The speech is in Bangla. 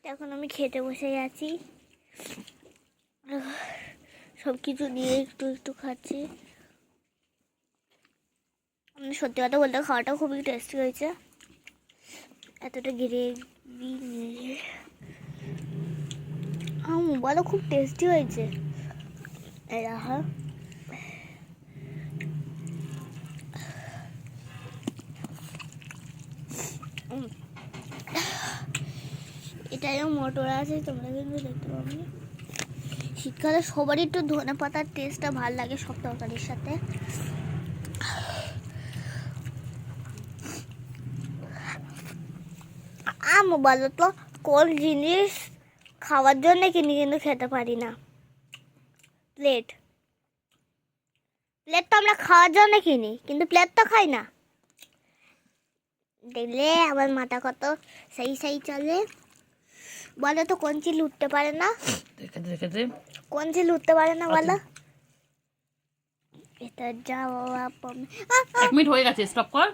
এখন আমি খেতে বসে গেছি, সব কিছু দিয়ে একটু একটু খাচ্ছি। সত্যি কথা বলতে খাওয়াটা খুবই টেস্টি হয়েছে, এতটা গ্রেভি নিয়ে মোবাইলও খুব টেস্টি হয়েছে। এটাও মটর আছে, তোমরা কিন্তু দেখতে পাবে। শীতকালে সবারই একটু ধনে পাতার টেস্টটা ভালো লাগে সব তরকারির সাথে। বলো তো কোন জিনিস খাওয়ার জন্য কিনি কিন্তু খেতে পারি না? প্লেট। প্লেট তো আমরা খাওয়ার জন্য কিনি, কিন্তু প্লেট তো খাই না। দেখলে আমার মাথা কত সেই সেই চলে। বলো তো কোন চিল উঠতে পারে না? কোন চিল উঠতে পারে না বলো? এটা যাওয়া 1 মিনিট হয়ে গেছে, স্টপ কর।